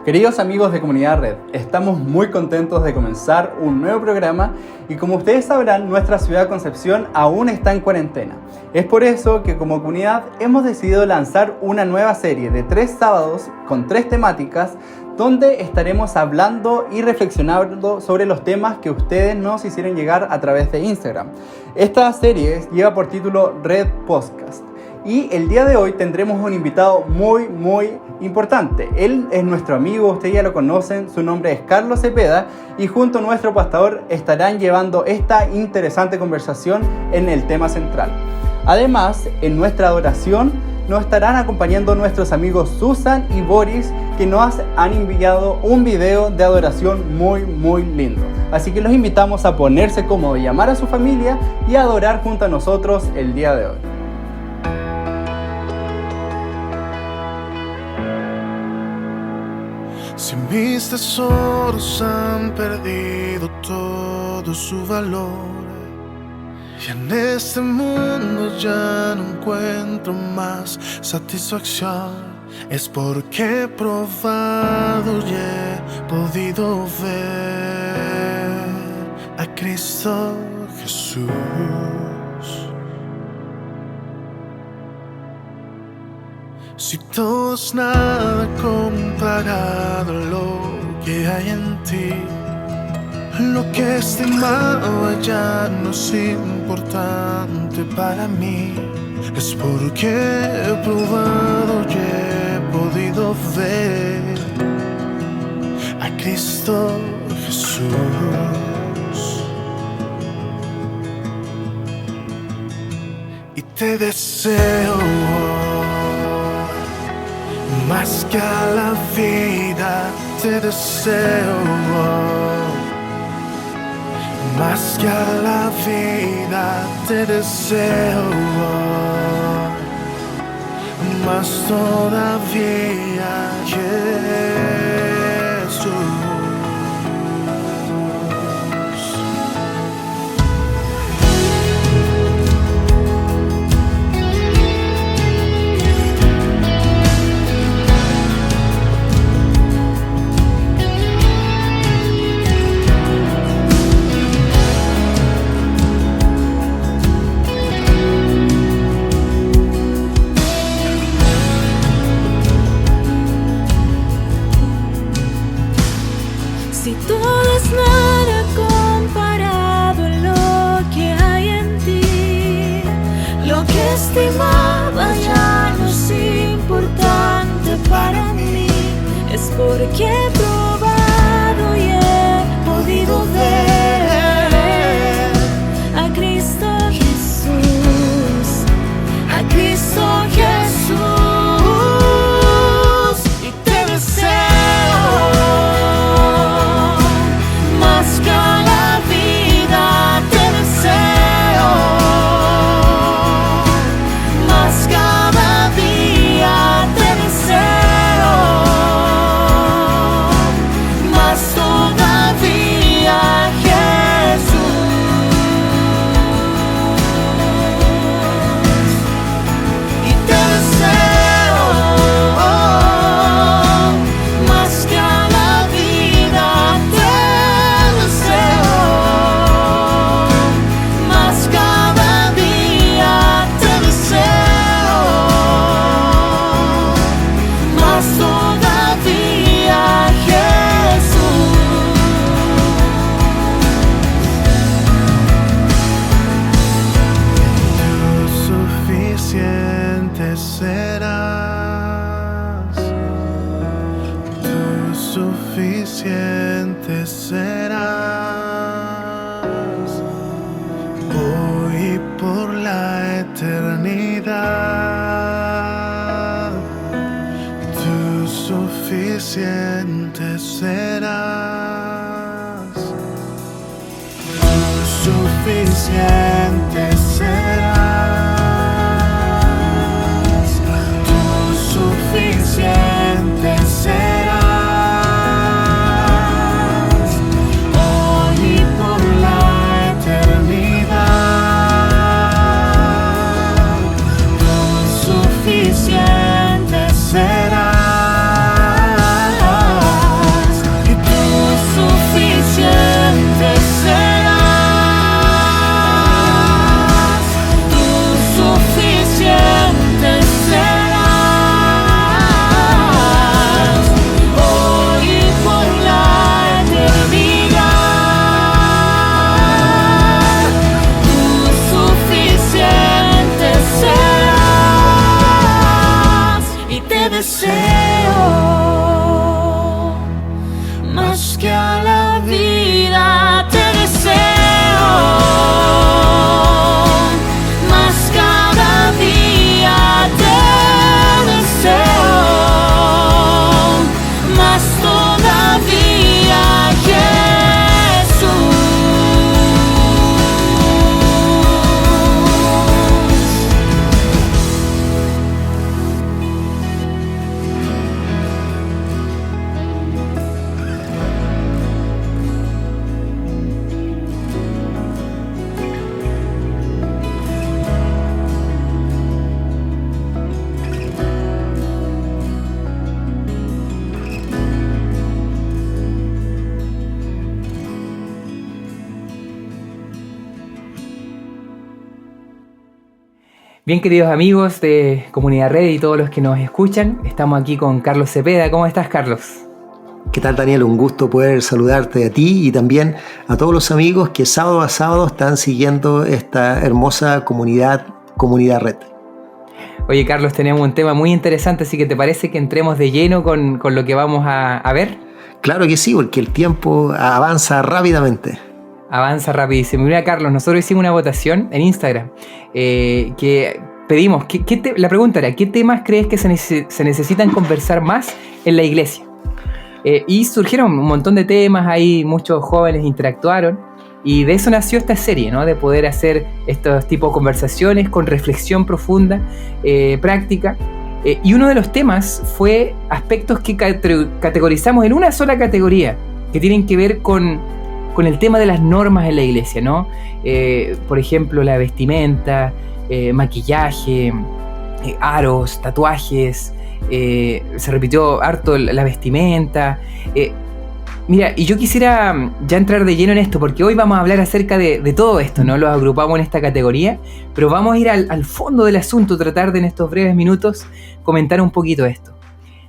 Queridos amigos de Comunidad Red, estamos muy contentos de comenzar un nuevo programa y como ustedes sabrán, nuestra ciudad de Concepción aún está en cuarentena. Es por eso que como comunidad hemos decidido lanzar una nueva serie de 3 sábados con 3 temáticas donde estaremos hablando y reflexionando sobre los temas que ustedes nos hicieron llegar a través de Instagram. Esta serie lleva por título Red Podcast. Y el día de hoy tendremos un invitado muy importante. Él es nuestro amigo, ustedes ya lo conocen, su nombre es Carlos Cepeda y junto a nuestro pastor estarán llevando esta interesante conversación en el tema central. Además, en nuestra adoración nos estarán acompañando nuestros amigos Susan y Boris, que nos han enviado un video de adoración muy lindo. Así que los invitamos a ponerse cómodos, llamar a su familia y adorar junto a nosotros el día de hoy. Si mis tesoros han perdido todo su valor y en este mundo ya no encuentro más satisfacción, es porque he probado y he podido ver a Cristo Jesús. Si todo es nada comparado a lo que hay en ti, lo que estimaba ya no es importante para mí, es porque he probado y he podido ver a Cristo Jesús. Y te deseo más que a la vida, te deseo. Más que a la vida, te deseo. Más todavía, Jesús. Si todo es nada comparado a lo que hay en ti, lo que estimaba ya no es importante para mí, es porque he probado y he podido ver a Cristo Jesús, a Cristo Jesús. Y te deseo más que a la vida, te deseo. Más cada día, te deseo. Más todavía, Jesús. Y te deseo más que a la vida, te deseo. Más cada día, te deseo. Más todavía, Jesús. Tú suficiente serás. Tú suficiente serás. Hoy por la eternidad. Tú suficiente serás. Tú suficiente serás. Tú suficiente serás. Hoy y por la eternidad. Tú suficiente serás. deseo, más que a la vida te deseo, más cada día te deseo, más todavía, Jesús. Bien, queridos amigos de Comunidad Red y todos los que nos escuchan, estamos aquí con Carlos Cepeda. ¿Cómo estás, Carlos? ¿Qué tal, Daniel? Un gusto poder saludarte a ti y también a todos los amigos que sábado a sábado están siguiendo esta hermosa Comunidad Red. Oye, Carlos, tenemos un tema muy interesante, así que ¿te parece que entremos de lleno con lo que vamos a ver? Claro que sí, porque el tiempo avanza rápidamente. Avanza rapidísimo. Mira, Carlos, nosotros hicimos una votación en Instagram que pedimos, la pregunta era, ¿qué temas crees que se necesitan conversar más en la iglesia? Y surgieron un montón de temas, ahí muchos jóvenes interactuaron y de eso nació esta serie, ¿no? De poder hacer estos tipos de conversaciones con reflexión profunda, práctica. Y uno de los temas fue aspectos que categorizamos en una sola categoría, que tienen que ver con el tema de las normas en la iglesia, ¿no? Por ejemplo, la vestimenta, maquillaje, aros, tatuajes, se repitió harto la vestimenta. Mira, y yo quisiera ya entrar de lleno en esto, porque hoy vamos a hablar acerca de todo esto, ¿no? Los agrupamos en esta categoría, pero vamos a ir al fondo del asunto, tratar de en estos breves minutos comentar un poquito esto.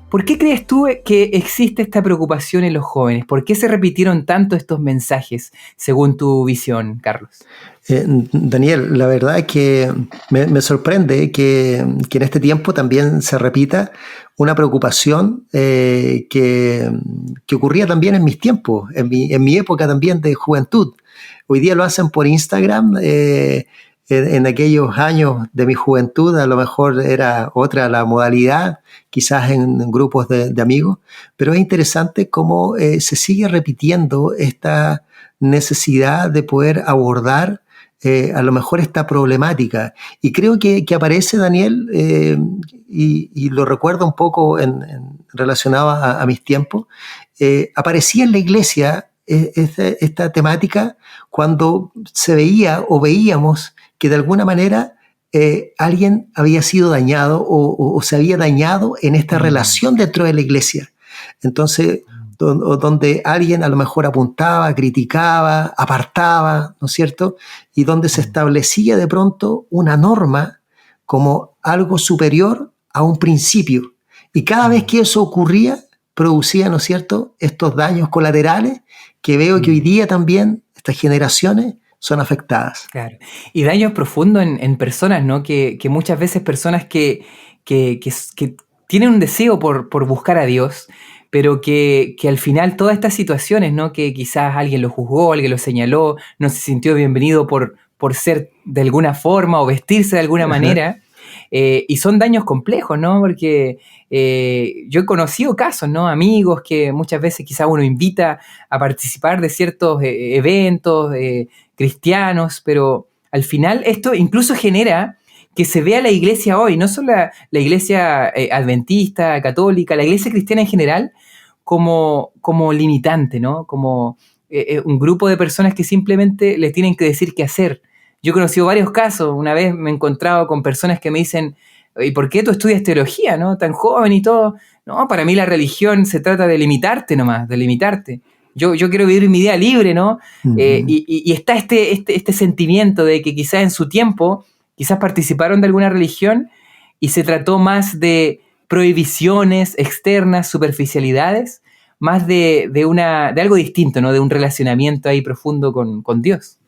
¿Por qué crees tú que existe esta preocupación en los jóvenes? ¿Por qué se repitieron tanto estos mensajes, según tu visión, Carlos? Daniel, la verdad es que me sorprende que en este tiempo también se repita una preocupación que ocurría también en mis tiempos, en mi época también de juventud. Hoy día lo hacen por Instagram. En aquellos años de mi juventud a lo mejor era otra la modalidad, quizás en grupos de amigos, pero es interesante cómo se sigue repitiendo esta necesidad de poder abordar a lo mejor esta problemática. Y creo que aparece, Daniel, y lo recuerdo un poco relacionado a mis tiempos, aparecía en la iglesia esta temática cuando se veía o veíamos que de alguna manera alguien había sido dañado o se había dañado en esta relación dentro de la iglesia. Entonces, donde alguien a lo mejor apuntaba, criticaba, apartaba, ¿no es cierto? Y donde se establecía de pronto una norma como algo superior a un principio. Y cada vez que eso ocurría, producía, ¿no es cierto?, estos daños colaterales que veo que hoy día también estas generaciones son afectadas. Claro. Y daños profundos en personas, ¿no? Que muchas veces personas que tienen un deseo por buscar a Dios, pero que al final todas estas situaciones, ¿no? Que quizás alguien lo juzgó, alguien lo señaló, no se sintió bienvenido por ser de alguna forma o vestirse de alguna manera, y son daños complejos, ¿no? Porque yo he conocido casos, ¿no? Amigos que muchas veces quizás uno invita a participar de ciertos eventos cristianos, pero al final esto incluso genera que se vea la iglesia hoy, no solo la iglesia adventista, católica, la iglesia cristiana en general, como limitante, ¿no? Como un grupo de personas que simplemente les tienen que decir qué hacer. Yo he conocido varios casos. Una vez me he encontrado con personas que me dicen, ¿y por qué tú estudias teología, no? Tan joven y todo. No, para mí la religión se trata de limitarte nomás, de limitarte. Yo quiero vivir mi vida libre, ¿no? Uh-huh. Y está este sentimiento de que quizás en su tiempo, quizás participaron de alguna religión y se trató más de prohibiciones externas, superficialidades, más de algo distinto, ¿no? De un relacionamiento ahí profundo con Dios.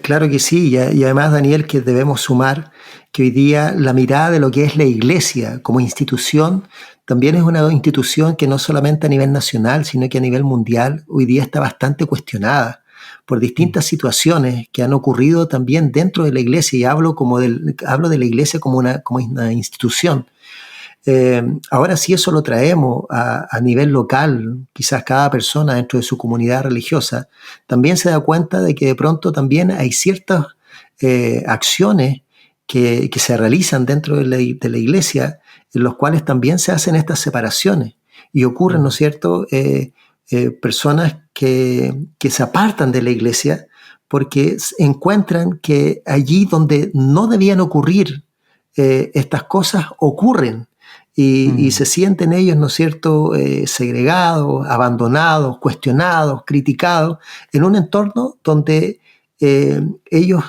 Claro que sí, y además, Daniel, que debemos sumar que hoy día la mirada de lo que es la iglesia como institución también es una institución que no solamente a nivel nacional, sino que a nivel mundial hoy día está bastante cuestionada por distintas situaciones que han ocurrido también dentro de la iglesia, y hablo de la iglesia como una institución. Ahora, si eso lo traemos a nivel local, quizás cada persona dentro de su comunidad religiosa también se da cuenta de que de pronto también hay ciertas acciones que se realizan dentro de la iglesia, en los cuales también se hacen estas separaciones y ocurren, ¿no es cierto?, personas que se apartan de la iglesia porque encuentran que allí donde no debían ocurrir estas cosas ocurren. Y se sienten ellos, ¿no es cierto?, segregados, abandonados, cuestionados, criticados, en un entorno donde ellos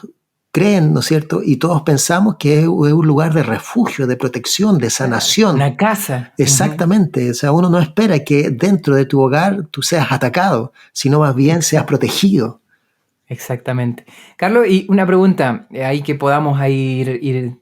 creen, ¿no es cierto?, y todos pensamos que es un lugar de refugio, de protección, de sanación. Una casa. Exactamente. O sea, uno no espera que dentro de tu hogar tú seas atacado, sino más bien seas protegido. Exactamente. Carlos, y una pregunta ahí que podamos ir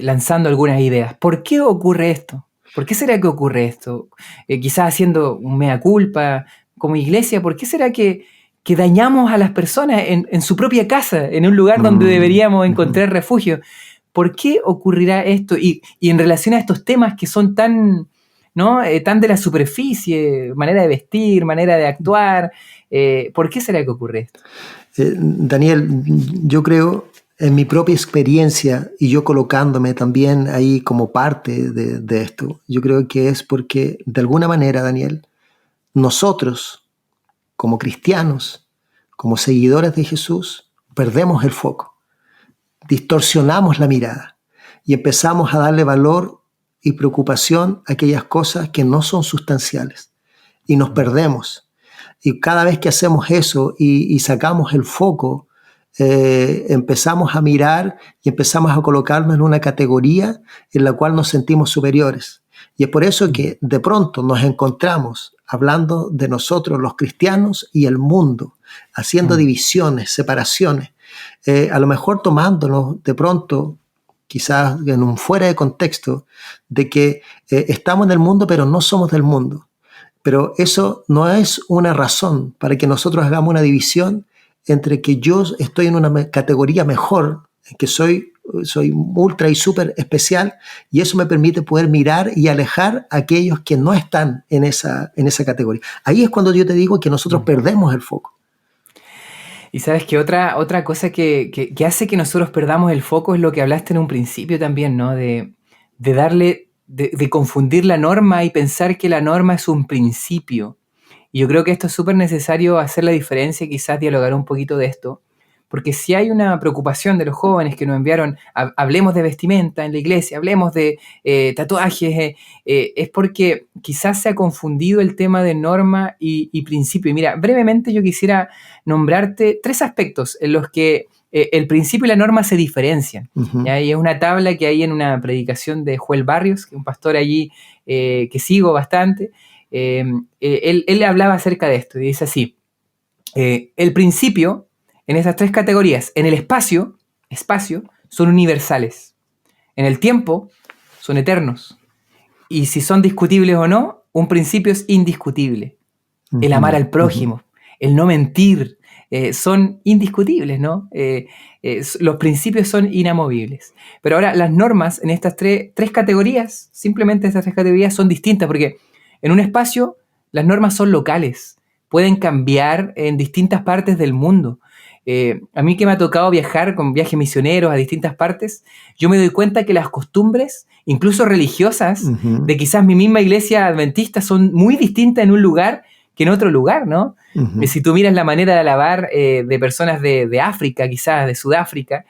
lanzando algunas ideas. ¿Por qué ocurre esto? ¿Por qué será que ocurre esto? Quizás haciendo un mea culpa como iglesia, ¿por qué será que dañamos a las personas en su propia casa, en un lugar donde deberíamos encontrar refugio? ¿Por qué ocurrirá esto? Y en relación a estos temas que son tan, ¿no?, tan de la superficie, manera de vestir, manera de actuar, ¿por qué será que ocurre esto? Daniel, yo creo, en mi propia experiencia, y yo colocándome también ahí como parte de esto, yo creo que es porque, de alguna manera, Daniel, nosotros, como cristianos, como seguidores de Jesús, perdemos el foco, distorsionamos la mirada y empezamos a darle valor y preocupación a aquellas cosas que no son sustanciales y nos perdemos. Y cada vez que hacemos eso y sacamos el foco, empezamos a mirar y empezamos a colocarnos en una categoría en la cual nos sentimos superiores. Y es por eso que de pronto nos encontramos hablando de nosotros los cristianos y el mundo, haciendo divisiones, separaciones, a lo mejor tomándonos de pronto, quizás en un fuera de contexto, de que estamos en el mundo pero no somos del mundo. Pero eso no es una razón para que nosotros hagamos una división entre que yo estoy en una categoría mejor, que soy ultra y súper especial, y eso me permite poder mirar y alejar a aquellos que no están en esa categoría. Ahí es cuando yo te digo que nosotros perdemos el foco. Y sabes que otra cosa que hace que nosotros perdamos el foco es lo que hablaste en un principio también, ¿no? De confundir la norma y pensar que la norma es un principio. Y yo creo que esto es súper necesario hacer la diferencia y quizás dialogar un poquito de esto, porque si hay una preocupación de los jóvenes que nos enviaron, hablemos de vestimenta en la iglesia, hablemos de tatuajes, es porque quizás se ha confundido el tema de norma y principio. Y mira, brevemente yo quisiera nombrarte 3 aspectos en los que el principio y la norma se diferencian. ¿Ya? Y es una tabla que hay en una predicación de Joel Barrios, que es un pastor allí que sigo bastante. Él hablaba acerca de esto y dice así: el principio en esas 3 categorías, en el espacio son universales, en el tiempo son eternos, y si son discutibles o no, un principio es indiscutible. El amar al prójimo, el no mentir, son indiscutibles, ¿no? Los principios son inamovibles. Pero ahora las normas en estas tres categorías, simplemente estas 3 categorías son distintas, porque en un espacio las normas son locales, pueden cambiar en distintas partes del mundo. A mí que me ha tocado viajar con viajes misioneros a distintas partes, yo me doy cuenta que las costumbres, incluso religiosas, de quizás mi misma iglesia adventista, son muy distintas en un lugar que en otro lugar, ¿no? Si tú miras la manera de alabar de personas de África, quizás de Sudáfrica,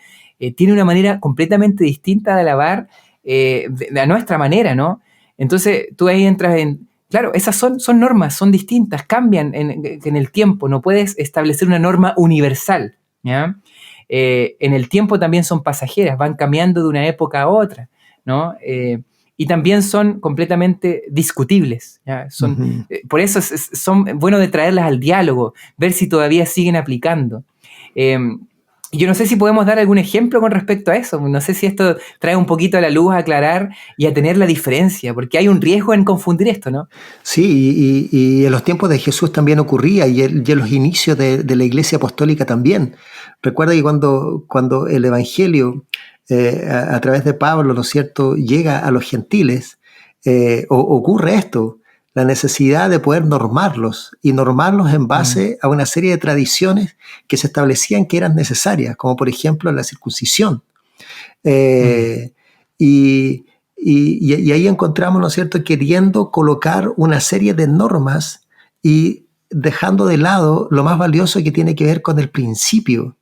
tiene una manera completamente distinta de alabar a nuestra manera, ¿no? Entonces tú ahí entras en... Claro, esas son normas, son distintas, cambian en el tiempo, no puedes establecer una norma universal, ¿ya? En el tiempo también son pasajeras, van cambiando de una época a otra, ¿no? Y también son completamente discutibles, ¿ya? Por eso son bueno de traerlas al diálogo, ver si todavía siguen aplicando. Yo no sé si podemos dar algún ejemplo con respecto a eso. No sé si esto trae un poquito a la luz a aclarar y a tener la diferencia, porque hay un riesgo en confundir esto, ¿no? Sí, y en los tiempos de Jesús también ocurría, y en los inicios de la iglesia apostólica también. Recuerda que cuando el Evangelio, a través de Pablo, ¿no es cierto?, llega a los gentiles, ocurre esto, la necesidad de poder normarlos, y normarlos en base a una serie de tradiciones que se establecían que eran necesarias, como por ejemplo la circuncisión. Y ahí encontramos, ¿no es cierto?, queriendo colocar una serie de normas y dejando de lado lo más valioso que tiene que ver con el principio.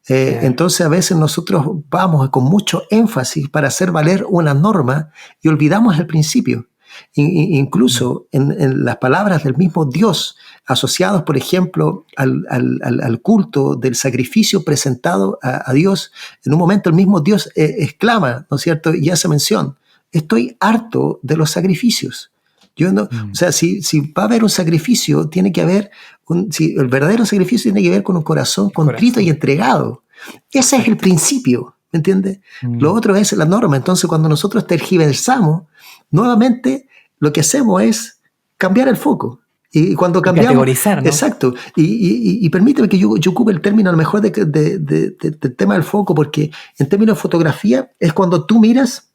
Entonces a veces nosotros vamos con mucho énfasis para hacer valer una norma y olvidamos el principio. Incluso en las palabras del mismo Dios, asociados, por ejemplo, al culto del sacrificio presentado a Dios, en un momento el mismo Dios exclama, ¿no es cierto?, y hace mención: estoy harto de los sacrificios. Yo no, o sea, si va a haber un sacrificio, tiene que haber, el verdadero sacrificio tiene que ver con un corazón contrito y entregado. Ese es el principio, ¿me entiendes? Lo otro es la norma. Entonces, cuando nosotros tergiversamos, nuevamente lo que hacemos es cambiar el foco. Y cuando cambiamos... Categorizar, ¿no? Exacto. Y permíteme que yo ocupe el término a lo mejor del tema del foco, porque en términos de fotografía es cuando tú miras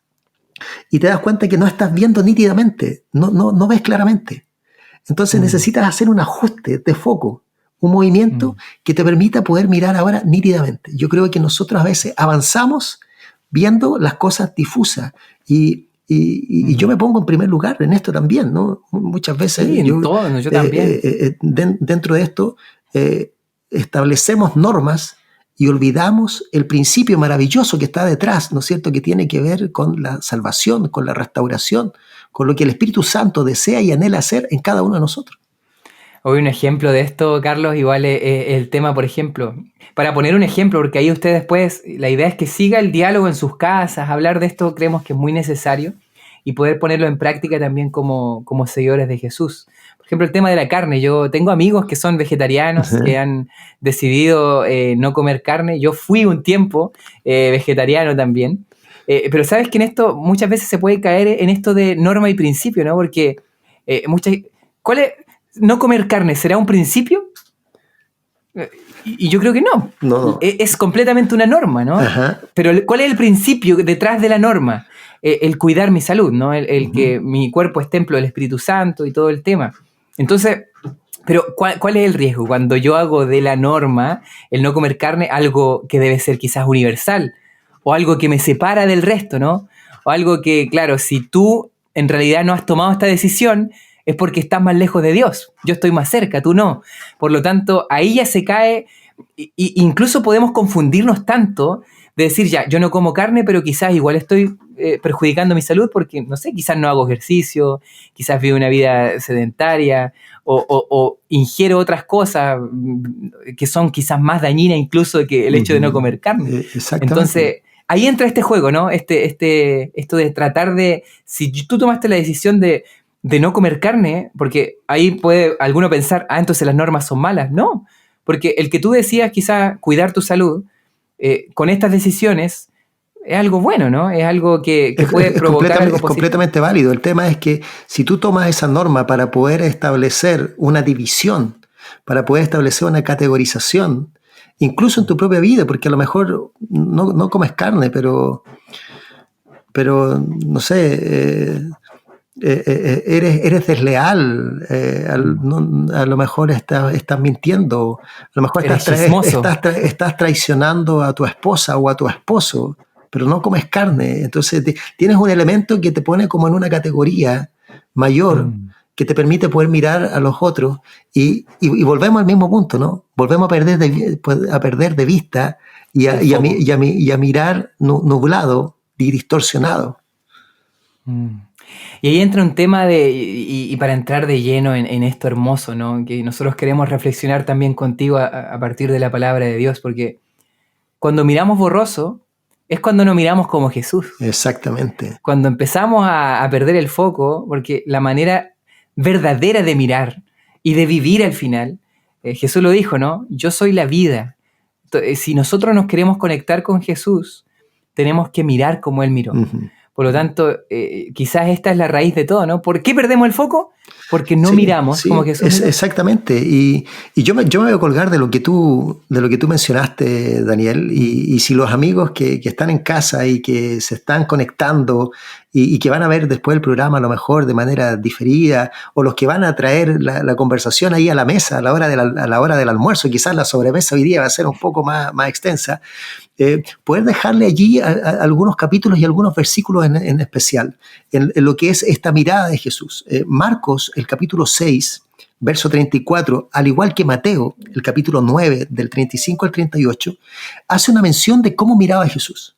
y te das cuenta que no estás viendo nítidamente, no ves claramente. Entonces necesitas hacer un ajuste de foco, un movimiento que te permita poder mirar ahora nítidamente. Yo creo que nosotros a veces avanzamos viendo las cosas difusas y yo me pongo en primer lugar en esto también, ¿no? Muchas veces sí, yo también. Dentro de esto establecemos normas y olvidamos el principio maravilloso que está detrás, ¿no es cierto?, que tiene que ver con la salvación, con la restauración, con lo que el Espíritu Santo desea y anhela hacer en cada uno de nosotros. Hoy un ejemplo de esto, Carlos, igual es el tema, por ejemplo, para poner un ejemplo, porque ahí ustedes después, la idea es que siga el diálogo en sus casas, hablar de esto creemos que es muy necesario y poder ponerlo en práctica también como seguidores de Jesús. Por ejemplo, el tema de la carne. Yo tengo amigos que son vegetarianos, que han decidido no comer carne. Yo fui un tiempo vegetariano también. Pero sabes que en esto muchas veces se puede caer en esto de norma y principio, ¿no? Porque ¿no comer carne será un principio? Y yo creo que no. No. Es completamente una norma, ¿no? Ajá. Pero ¿cuál es el principio detrás de la norma? El cuidar mi salud, ¿no? El que mi cuerpo es templo del Espíritu Santo y todo el tema. Entonces, pero ¿cuál es el riesgo? Cuando yo hago de la norma el no comer carne algo que debe ser quizás universal, o algo que me separa del resto, ¿no? O algo que, claro, si tú en realidad no has tomado esta decisión, es porque estás más lejos de Dios. Yo estoy más cerca, tú no. Por lo tanto, ahí ya se cae, incluso podemos confundirnos tanto de decir, ya, yo no como carne, pero quizás igual estoy perjudicando mi salud porque, no sé, quizás no hago ejercicio, quizás vivo una vida sedentaria o ingiero otras cosas que son quizás más dañinas incluso que el hecho de no comer carne. Exactamente. Entonces, ahí entra este juego, ¿no? Esto de tratar de, si tú tomaste la decisión de no comer carne, porque ahí puede alguno pensar, entonces las normas son malas. No, porque el que tú decidas quizás cuidar tu salud, con estas decisiones, es algo bueno, ¿no? Es algo que puede provocar algo positivo. Es completamente válido. El tema es que si tú tomas esa norma para poder establecer una división, para poder establecer una categorización, incluso en tu propia vida, porque a lo mejor no comes carne, pero no sé, eres desleal, a lo mejor estás mintiendo, a lo mejor estás traicionando a tu esposa o a tu esposo, pero no comes carne. Entonces tienes un elemento que te pone como en una categoría mayor que te permite poder mirar a los otros y volvemos al mismo punto, ¿no? Volvemos a perder de vista y a mirar nublado y distorsionado. Y ahí entra un tema y para entrar de lleno en esto hermoso, ¿no? Que nosotros queremos reflexionar también contigo a partir de la palabra de Dios, porque cuando miramos borroso es cuando no miramos como Jesús. Exactamente. Cuando empezamos a perder el foco, porque la manera verdadera de mirar y de vivir al final, Jesús lo dijo, ¿no? Yo soy la vida. Si nosotros nos queremos conectar con Jesús, tenemos que mirar como Él miró. Ujú. Por lo tanto, quizás esta es la raíz de todo, ¿no? ¿Por qué perdemos el foco? Porque no Sí, miramos sí, como Jesús miró. exactamente. Y yo me voy a colgar de lo que tú mencionaste, Daniel. Y si los amigos que están en casa y que se están conectando y que van a ver después el programa a lo mejor de manera diferida, o los que van a traer la conversación ahí a la mesa a la hora del almuerzo, quizás la sobremesa hoy día va a ser un poco más extensa, poder dejarle allí algunos capítulos y algunos versículos en especial, en lo que es esta mirada de Jesús. Marcos, el capítulo 6, verso 34, al igual que Mateo, el capítulo 9, del 35 al 38, hace una mención de cómo miraba a Jesús.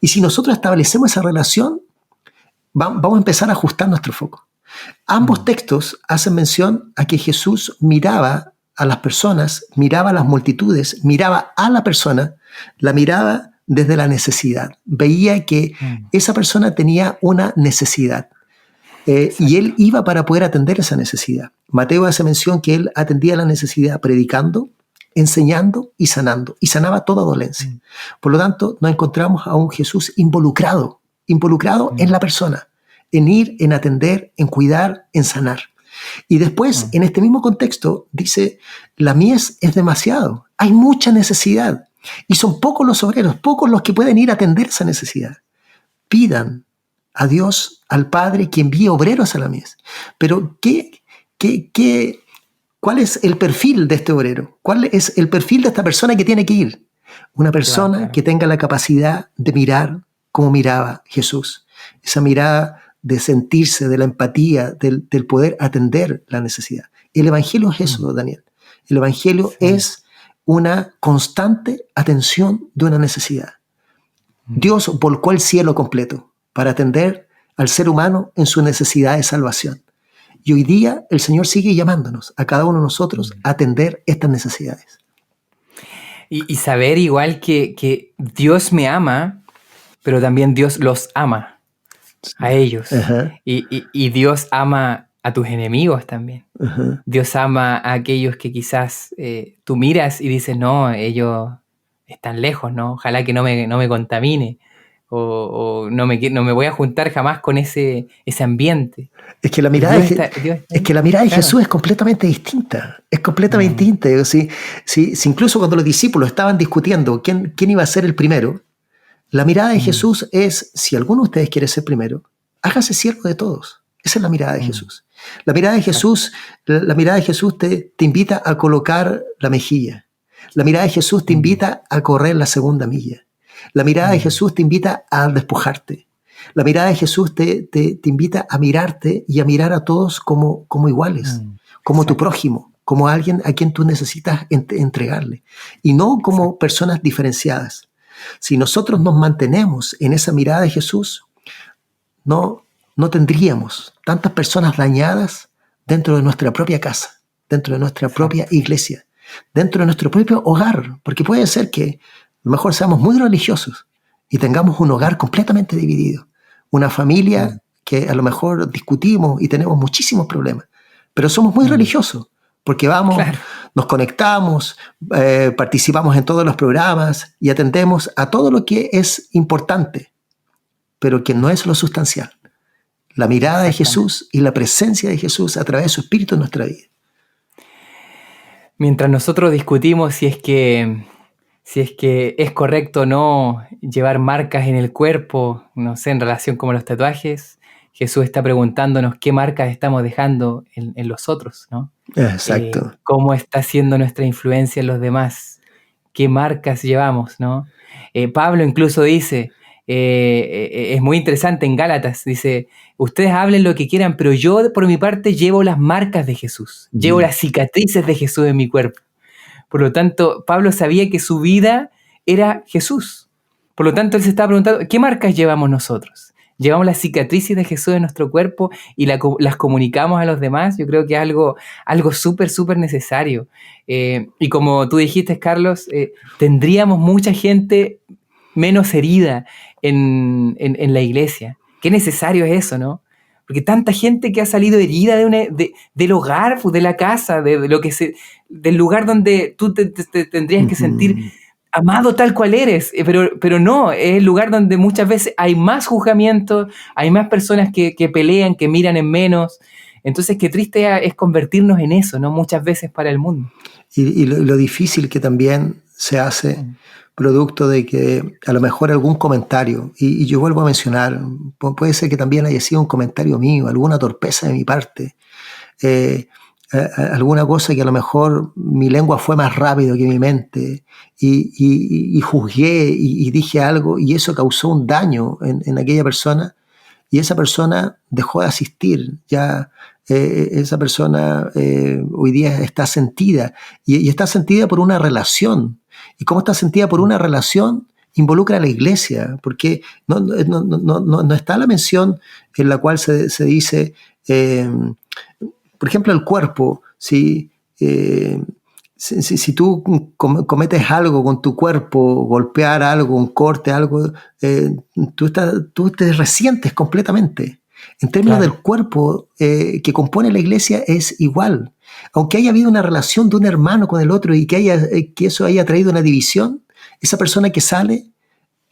Y si nosotros establecemos esa relación, vamos a empezar a ajustar nuestro foco. Ambos textos hacen mención a que Jesús miraba a las personas, miraba a las multitudes, miraba a la persona, la miraba desde la necesidad. Veía que esa persona tenía una necesidad y él iba para poder atender esa necesidad. Mateo hace mención que él atendía la necesidad predicando, enseñando y sanando, y sanaba toda dolencia. Por lo tanto, nos encontramos a un Jesús involucrado en la persona, en ir, en atender, en cuidar, en sanar. Y después, en este mismo contexto, dice, la mies es demasiado, hay mucha necesidad, y son pocos los obreros, pocos los que pueden ir a atender esa necesidad. Pidan a Dios, al Padre, que envíe obreros a la mies. Pero, ¿cuál es el perfil de este obrero? ¿Cuál es el perfil de esta persona que tiene que ir? Una persona que tenga la capacidad de mirar como miraba Jesús. Esa mirada de sentirse, de la empatía, del poder atender la necesidad. El Evangelio es eso, Daniel. El Evangelio es una constante atención de una necesidad. Dios volcó el cielo completo para atender al ser humano en su necesidad de salvación. Y hoy día el Señor sigue llamándonos a cada uno de nosotros a atender estas necesidades. Y saber igual que Dios me ama, pero también Dios los ama a ellos. Ajá. Y Dios ama a tus enemigos también. Ajá. Dios ama a aquellos que quizás tú miras y dices, no, ellos están lejos, ¿no? Ojalá que no me contamine. O no me voy a juntar jamás con ese ambiente. Es que la mirada de Claro. Jesús es completamente distinta. Es completamente distinta. Si incluso cuando los discípulos estaban discutiendo quién iba a ser el primero, la mirada de Jesús es, si alguno de ustedes quiere ser primero, hágase siervo de todos. Esa es la mirada de Jesús. La mirada de Jesús te invita a colocar la mejilla. La mirada de Jesús te invita a correr la segunda milla. La mirada de Jesús te invita a despojarte. La mirada de Jesús te invita a mirarte y a mirar a todos como iguales, como tu prójimo, como alguien a quien tú necesitas entregarle, y no como personas diferenciadas. Si nosotros nos mantenemos en esa mirada de Jesús, no tendríamos tantas personas dañadas dentro de nuestra propia casa, dentro de nuestra propia iglesia, dentro de nuestro propio hogar, porque puede ser que a lo mejor seamos muy religiosos y tengamos un hogar completamente dividido, una familia que a lo mejor discutimos y tenemos muchísimos problemas, pero somos muy religiosos, porque vamos, nos conectamos, participamos en todos los programas y atendemos a todo lo que es importante, pero que no es lo sustancial. La mirada de Jesús y la presencia de Jesús a través de su Espíritu en nuestra vida. Mientras nosotros discutimos si es que es correcto o no llevar marcas en el cuerpo, no sé, en relación con los tatuajes, Jesús está preguntándonos qué marcas estamos dejando en los otros, ¿no? Exacto. Cómo está siendo nuestra influencia en los demás, qué marcas llevamos, ¿no? Pablo incluso dice, es muy interesante en Gálatas, dice, ustedes hablen lo que quieran, pero yo por mi parte llevo las marcas de Jesús, llevo las cicatrices de Jesús en mi cuerpo. Por lo tanto, Pablo sabía que su vida era Jesús. Por lo tanto, él se estaba preguntando, ¿qué marcas llevamos nosotros? ¿Llevamos las cicatrices de Jesús en nuestro cuerpo y las comunicamos a los demás? Yo creo que es algo súper, súper necesario. Y como tú dijiste, Carlos, tendríamos mucha gente menos herida en la iglesia. Qué necesario es eso, ¿no? Porque tanta gente que ha salido herida del hogar, de la casa, del lugar donde tú te tendrías que sentir amado tal cual eres, pero no, es el lugar donde muchas veces hay más juzgamiento, hay más personas que pelean, que miran en menos. Entonces, qué triste es convertirnos en eso, ¿no? Muchas veces para el mundo. Y lo difícil que también se hace producto de que a lo mejor algún comentario, y yo vuelvo a mencionar, puede ser que también haya sido un comentario mío, alguna torpeza de mi parte, alguna cosa que a lo mejor mi lengua fue más rápido que mi mente y juzgué y dije algo y eso causó un daño en aquella persona y esa persona dejó de asistir. Ya esa persona hoy día está sentida y está sentida por una relación. ¿Y cómo está sentida por una relación? Involucra a la iglesia, porque no está la mención en la cual se dice... por ejemplo, el cuerpo, si tú cometes algo con tu cuerpo, golpear algo, un corte, algo, tú te resientes completamente. En términos del cuerpo que compone la iglesia es igual. Aunque haya habido una relación de un hermano con el otro y que eso haya traído una división, esa persona que sale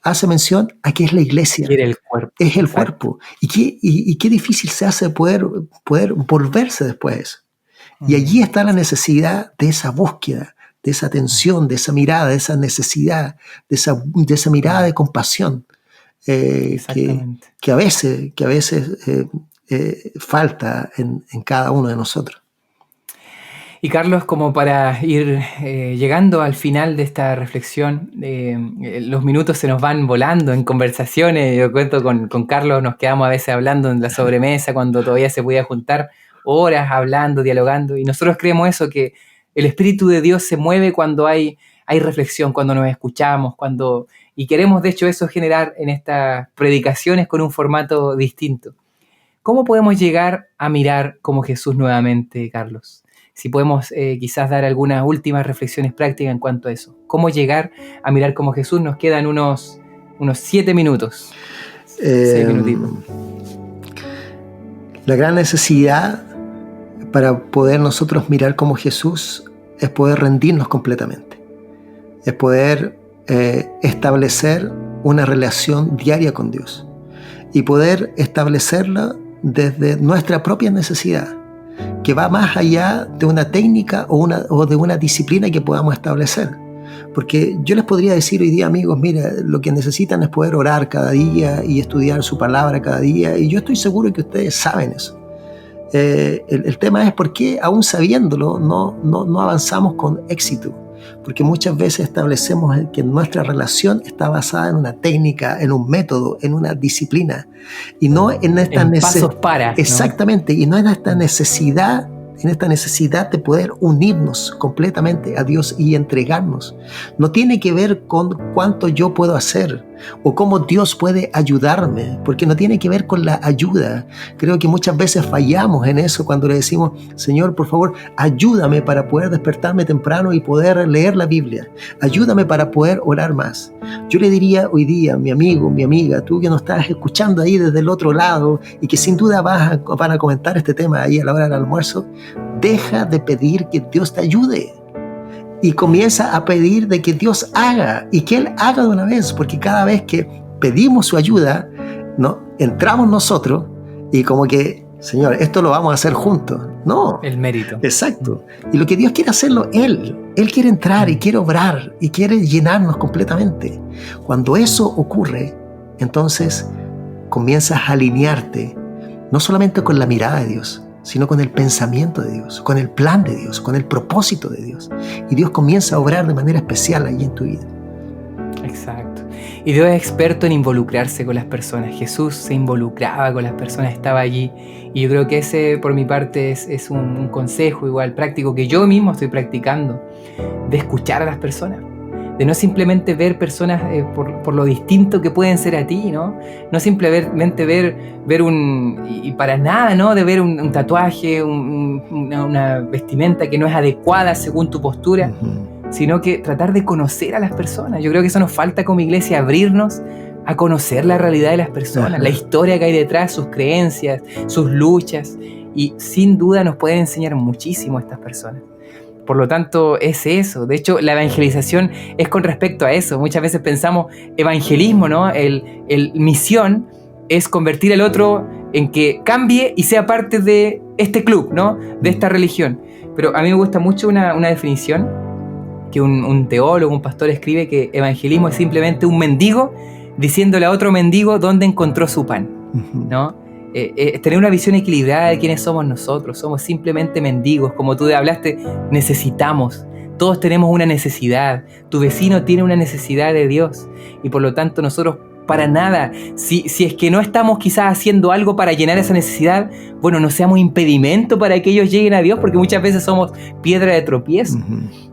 hace mención a que es la iglesia. Quiere el cuerpo. Es el cuerpo. Y qué difícil se hace poder volverse después de eso. Y allí está la necesidad de esa búsqueda, de esa atención, de esa mirada, de esa necesidad, de esa mirada de compasión que a veces falta en cada uno de nosotros. Y Carlos, como para ir llegando al final de esta reflexión, los minutos se nos van volando en conversaciones. Yo cuento con Carlos, nos quedamos a veces hablando en la sobremesa cuando todavía se podía juntar horas hablando, dialogando. Y nosotros creemos eso, que el Espíritu de Dios se mueve cuando hay reflexión, cuando nos escuchamos, y queremos de hecho eso generar en estas predicaciones con un formato distinto. ¿Cómo podemos llegar a mirar como Jesús nuevamente, Carlos? Si podemos quizás dar algunas últimas reflexiones prácticas en cuanto a eso. ¿Cómo llegar a mirar como Jesús? Nos quedan unos 7 minutos. 6 minutitos. La gran necesidad para poder nosotros mirar como Jesús es poder rendirnos completamente. Es poder establecer una relación diaria con Dios. Y poder establecerla desde nuestra propia necesidad, que va más allá de una técnica o de una disciplina que podamos establecer. Porque yo les podría decir hoy día, amigos, mira, lo que necesitan es poder orar cada día y estudiar su palabra cada día, y yo estoy seguro que ustedes saben eso. El tema es por qué, aún sabiéndolo, no avanzamos con éxito. Porque muchas veces establecemos que nuestra relación está basada en una técnica, en un método, en una disciplina, y no en esta necesidad. Exactamente, ¿no? Y no en esta necesidad de poder unirnos completamente a Dios y entregarnos. No tiene que ver con cuánto yo puedo hacer o cómo Dios puede ayudarme, porque no tiene que ver con la ayuda. Creo que muchas veces fallamos en eso cuando le decimos, Señor, por favor, ayúdame para poder despertarme temprano y poder leer la Biblia. Ayúdame para poder orar más. Yo le diría hoy día, mi amigo, mi amiga, tú que nos estás escuchando ahí desde el otro lado y que sin duda van a comentar este tema ahí a la hora del almuerzo, deja de pedir que Dios te ayude y comienza a pedir de que Dios haga y que Él haga de una vez, porque cada vez que pedimos su ayuda, ¿no? Entramos nosotros y como que, Señor, esto lo vamos a hacer juntos. No. El mérito. Exacto. Y lo que Dios quiere hacerlo, Él quiere entrar y quiere obrar y quiere llenarnos completamente. Cuando eso ocurre, entonces comienzas a alinearte no solamente con la mirada de Dios, sino con el pensamiento de Dios, con el plan de Dios, con el propósito de Dios. Y Dios comienza a obrar de manera especial ahí en tu vida. Exacto. Y Dios es experto en involucrarse con las personas. Jesús se involucraba con las personas, estaba allí. Y yo creo que ese, por mi parte, es un consejo igual práctico que yo mismo estoy practicando, de escuchar a las personas. De no simplemente ver personas por lo distinto que pueden ser a ti, ¿no? No simplemente ver y para nada, ¿no? De ver un tatuaje, una vestimenta que no es adecuada según tu postura, sino que tratar de conocer a las personas. Yo creo que eso nos falta como iglesia, abrirnos a conocer la realidad de las personas, la historia que hay detrás, sus creencias, sus luchas, y sin duda nos pueden enseñar muchísimo estas personas. Por lo tanto, es eso. De hecho, la evangelización es con respecto a eso. Muchas veces pensamos evangelismo, ¿no? El misión es convertir al otro en que cambie y sea parte de este club, ¿no? De esta religión. Pero a mí me gusta mucho una definición que un teólogo, un pastor escribe, que evangelismo es simplemente un mendigo diciéndole a otro mendigo dónde encontró su pan, ¿no? Tener una visión equilibrada de quiénes somos nosotros. Somos simplemente mendigos, como tú hablaste, necesitamos. Todos tenemos una necesidad. Tu vecino tiene una necesidad de Dios y por lo tanto nosotros para nada, si es que no estamos quizás haciendo algo para llenar esa necesidad, bueno, no seamos impedimento para que ellos lleguen a Dios, porque muchas veces somos piedra de tropiezo.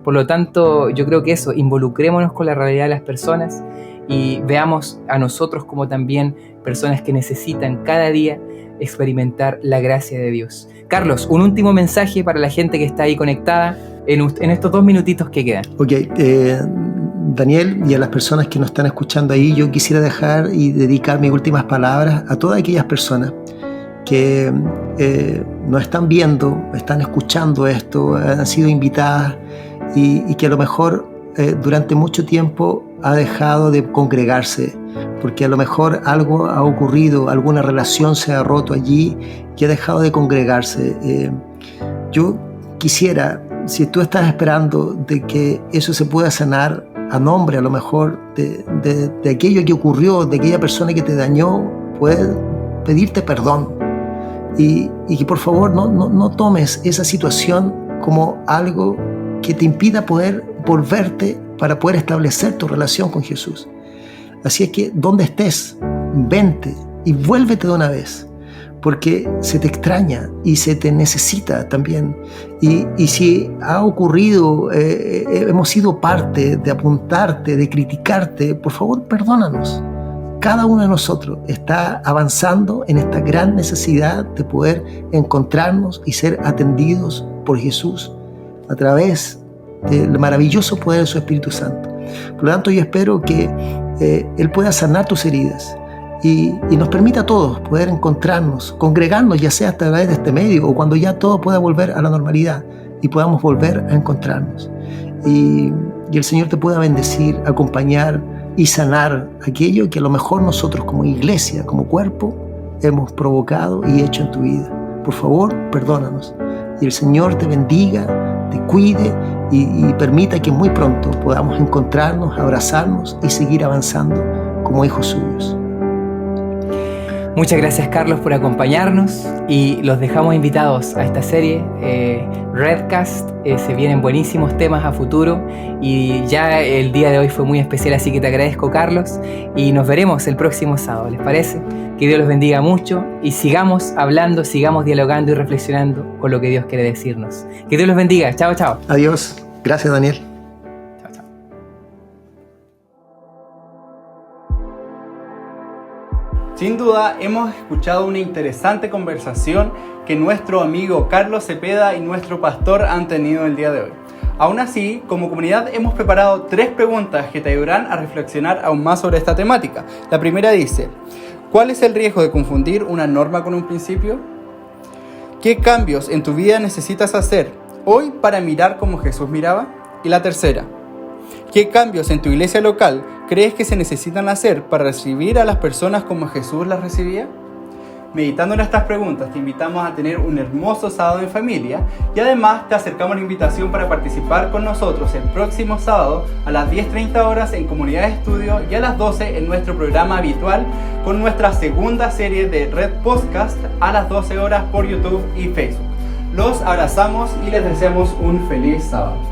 Por lo tanto, yo creo que eso, involucrémonos con la realidad de las personas y veamos a nosotros como también personas que necesitan cada día experimentar la gracia de Dios. Carlos, un último mensaje para la gente que está ahí conectada en estos 2 minutitos que quedan. Ok, Daniel, y a las personas que nos están escuchando ahí, yo quisiera dejar y dedicar mis últimas palabras a todas aquellas personas que nos están viendo, están escuchando esto, han sido invitadas y que a lo mejor durante mucho tiempo ha dejado de congregarse, porque a lo mejor algo ha ocurrido, alguna relación se ha roto allí que ha dejado de congregarse. Yo quisiera, si tú estás esperando de que eso se pueda sanar a nombre a lo mejor de aquello que ocurrió, de aquella persona que te dañó, puedes pedirte perdón y que por favor no tomes esa situación como algo que te impida poder volverte para poder establecer tu relación con Jesús. Así es que donde estés, vente y vuélvete de una vez, porque se te extraña y se te necesita también. Y si ha ocurrido, hemos sido parte de apuntarte, de criticarte, por favor, perdónanos. Cada uno de nosotros está avanzando en esta gran necesidad de poder encontrarnos y ser atendidos por Jesús a través del maravilloso poder de su Espíritu Santo. Por lo tanto, yo espero que Él pueda sanar tus heridas y nos permita a todos poder encontrarnos, congregarnos, ya sea a través de este medio o cuando ya todo pueda volver a la normalidad y podamos volver a encontrarnos. Y el Señor te pueda bendecir, acompañar y sanar aquello que a lo mejor nosotros como iglesia, como cuerpo, hemos provocado y hecho en tu vida. Por favor, perdónanos. Y el Señor te bendiga, te cuide y permita que muy pronto podamos encontrarnos, abrazarnos y seguir avanzando como hijos suyos. Muchas gracias, Carlos, por acompañarnos y los dejamos invitados a esta serie Redcast. Se vienen buenísimos temas a futuro y ya el día de hoy fue muy especial, así que te agradezco, Carlos, y nos veremos el próximo sábado, ¿les parece? Que Dios los bendiga mucho y sigamos hablando, sigamos dialogando y reflexionando con lo que Dios quiere decirnos. Que Dios los bendiga. Chao, chao. Adiós. Gracias, Daniel. Sin duda, hemos escuchado una interesante conversación que nuestro amigo Carlos Cepeda y nuestro pastor han tenido el día de hoy. Aún así, como comunidad hemos preparado 3 preguntas que te ayudarán a reflexionar aún más sobre esta temática. La primera dice: ¿cuál es el riesgo de confundir una norma con un principio? ¿Qué cambios en tu vida necesitas hacer hoy para mirar como Jesús miraba? Y la tercera: ¿qué cambios en tu iglesia local crees que se necesitan hacer para recibir a las personas como Jesús las recibía? Meditando en estas preguntas, te invitamos a tener un hermoso sábado en familia y además te acercamos la invitación para participar con nosotros el próximo sábado a las 10:30 horas en Comunidad de Estudio y a las 12 en nuestro programa habitual con nuestra segunda serie de Red Podcast a las 12 horas por YouTube y Facebook. Los abrazamos y les deseamos un feliz sábado.